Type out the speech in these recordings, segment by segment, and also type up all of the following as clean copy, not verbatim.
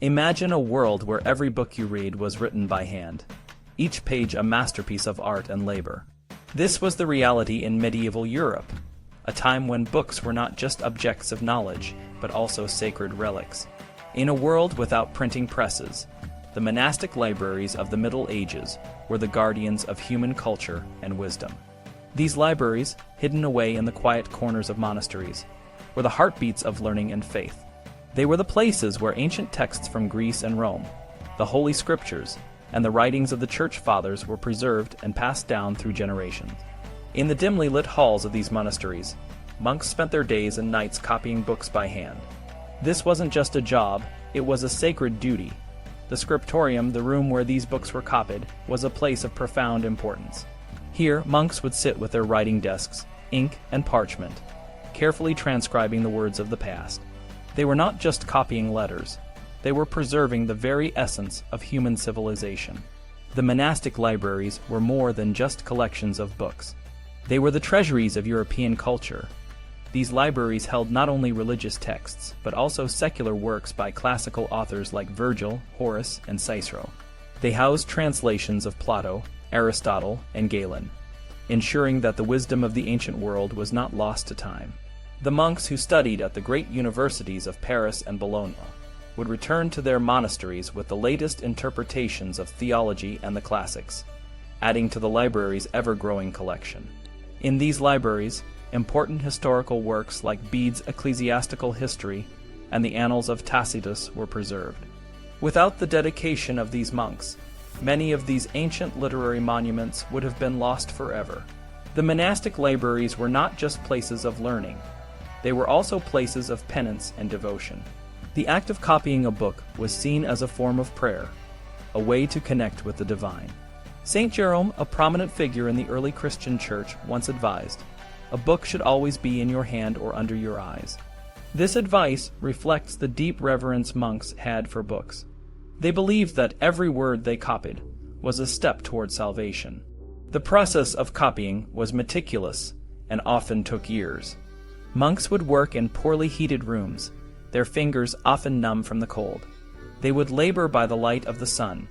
Imagine a world where every book you read was written by hand, each page a masterpiece of art and labor. This was the reality in medieval Europe, a time when books were not just objects of knowledge, but also sacred relics. In a world without printing presses, the monastic libraries of the Middle Ages were the guardians of human culture and wisdom. These libraries, hidden away in the quiet corners of monasteries, were the heartbeats of learning and faith. They were the places where ancient texts from Greece and Rome, the Holy Scriptures, and the writings of the Church Fathers were preserved and passed down through generations. In the dimly lit halls of these monasteries, monks spent their days and nights copying books by hand. This wasn't just a job, it was a sacred duty. The scriptorium, the room where these books were copied, was a place of profound importance. Here, monks would sit with their writing desks, ink and parchment, carefully transcribing the words of the past. They were not just copying letters, they were preserving the very essence of human civilization. The monastic libraries were more than just collections of books. They were the treasuries of European culture. These libraries held not only religious texts, but also secular works by classical authors like Virgil, Horace, and Cicero. They housed translations of Plato, Aristotle, and Galen, ensuring that the wisdom of the ancient world was not lost to time. The monks who studied at the great universities of Paris and Bologna would return to their monasteries with the latest interpretations of theology and the classics, adding to the library's ever-growing collection. In these libraries, important historical works like Bede's Ecclesiastical History and the Annals of Tacitus were preserved. Without the dedication of these monks, many of these ancient literary monuments would have been lost forever. The monastic libraries were not just places of learning, they were also places of penance and devotion. The act of copying a book was seen as a form of prayer, a way to connect with the divine. Saint Jerome, a prominent figure in the early Christian church, once advised, "A book should always be in your hand or under your eyes." This advice reflects the deep reverence monks had for books. They believed that every word they copied was a step toward salvation. The process of copying was meticulous and often took years. Monks would work in poorly heated rooms, their fingers often numb from the cold. They would labor by the light of the sun,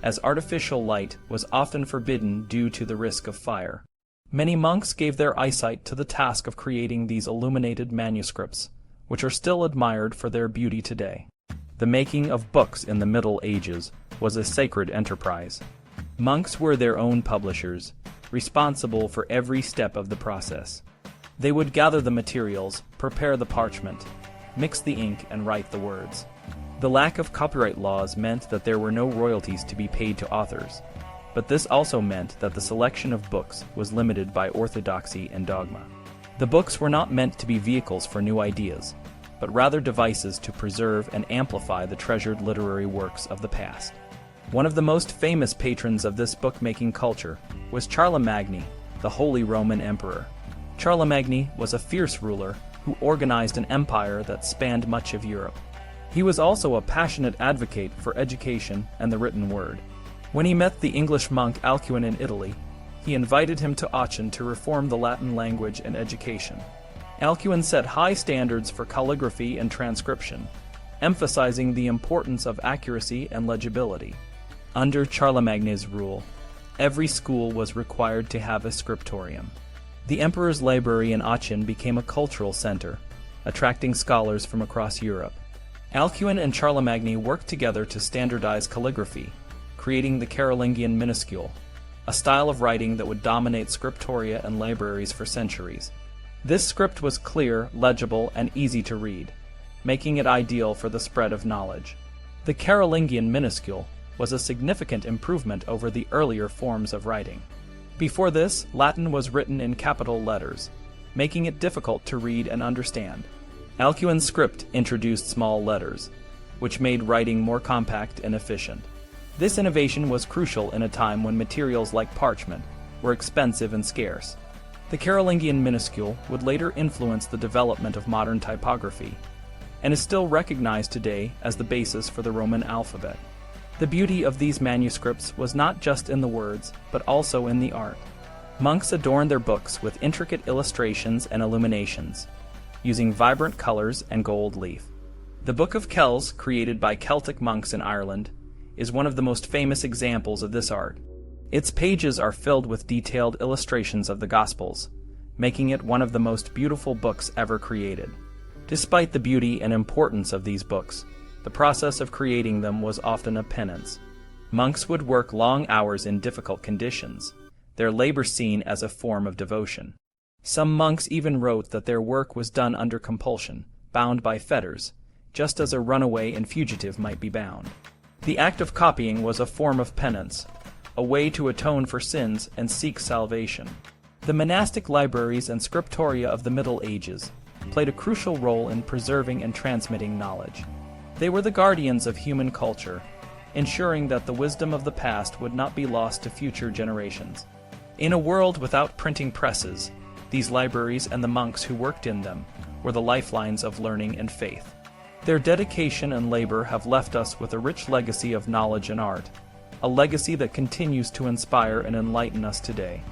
as artificial light was often forbidden due to the risk of fire. Many monks gave their eyesight to the task of creating these illuminated manuscripts, which are still admired for their beauty today. The making of books in the Middle Ages was a sacred enterprise. Monks were their own publishers, responsible for every step of the process. They would gather the materials, prepare the parchment, mix the ink, and write the words. The lack of copyright laws meant that there were no royalties to be paid to authors, but this also meant that the selection of books was limited by orthodoxy and dogma. The books were not meant to be vehicles for new ideas, but rather devices to preserve and amplify the treasured literary works of the past. One of the most famous patrons of this bookmaking culture was Charlemagne, the Holy Roman Emperor. Charlemagne was a fierce ruler who organized an empire that spanned much of Europe. He was also a passionate advocate for education and the written word. When he met the English monk Alcuin in Italy, he invited him to Aachen to reform the Latin language and education. Alcuin set high standards for calligraphy and transcription, emphasizing the importance of accuracy and legibility. Under Charlemagne's rule, every school was required to have a scriptorium. The emperor's library in Aachen became a cultural center, attracting scholars from across Europe. Alcuin and Charlemagne worked together to standardize calligraphy, creating the Carolingian Minuscule, a style of writing that would dominate scriptoria and libraries for centuries. This script was clear, legible, and easy to read, making it ideal for the spread of knowledge. The Carolingian Minuscule was a significant improvement over the earlier forms of writing. Before this, Latin was written in capital letters, making it difficult to read and understand. Alcuin's script introduced small letters, which made writing more compact and efficient. This innovation was crucial in a time when materials like parchment were expensive and scarce. The Carolingian Minuscule would later influence the development of modern typography, and is still recognized today as the basis for the Roman alphabet. The beauty of these manuscripts was not just in the words, but also in the art. Monks adorned their books with intricate illustrations and illuminations, using vibrant colors and gold leaf. The Book of Kells, created by Celtic monks in Ireland, is one of the most famous examples of this art. Its pages are filled with detailed illustrations of the Gospels, making it one of the most beautiful books ever created. Despite the beauty and importance of these books, the process of creating them was often a penance. Monks would work long hours in difficult conditions, their labor seen as a form of devotion. Some monks even wrote that their work was done under compulsion, bound by fetters, just as a runaway and fugitive might be bound. The act of copying was a form of penance, a way to atone for sins and seek salvation. The monastic libraries and scriptoria of the Middle Ages played a crucial role in preserving and transmitting knowledge. They were the guardians of human culture, ensuring that the wisdom of the past would not be lost to future generations. In a world without printing presses, these libraries and the monks who worked in them were the lifelines of learning and faith. Their dedication and labor have left us with a rich legacy of knowledge and art, a legacy that continues to inspire and enlighten us today.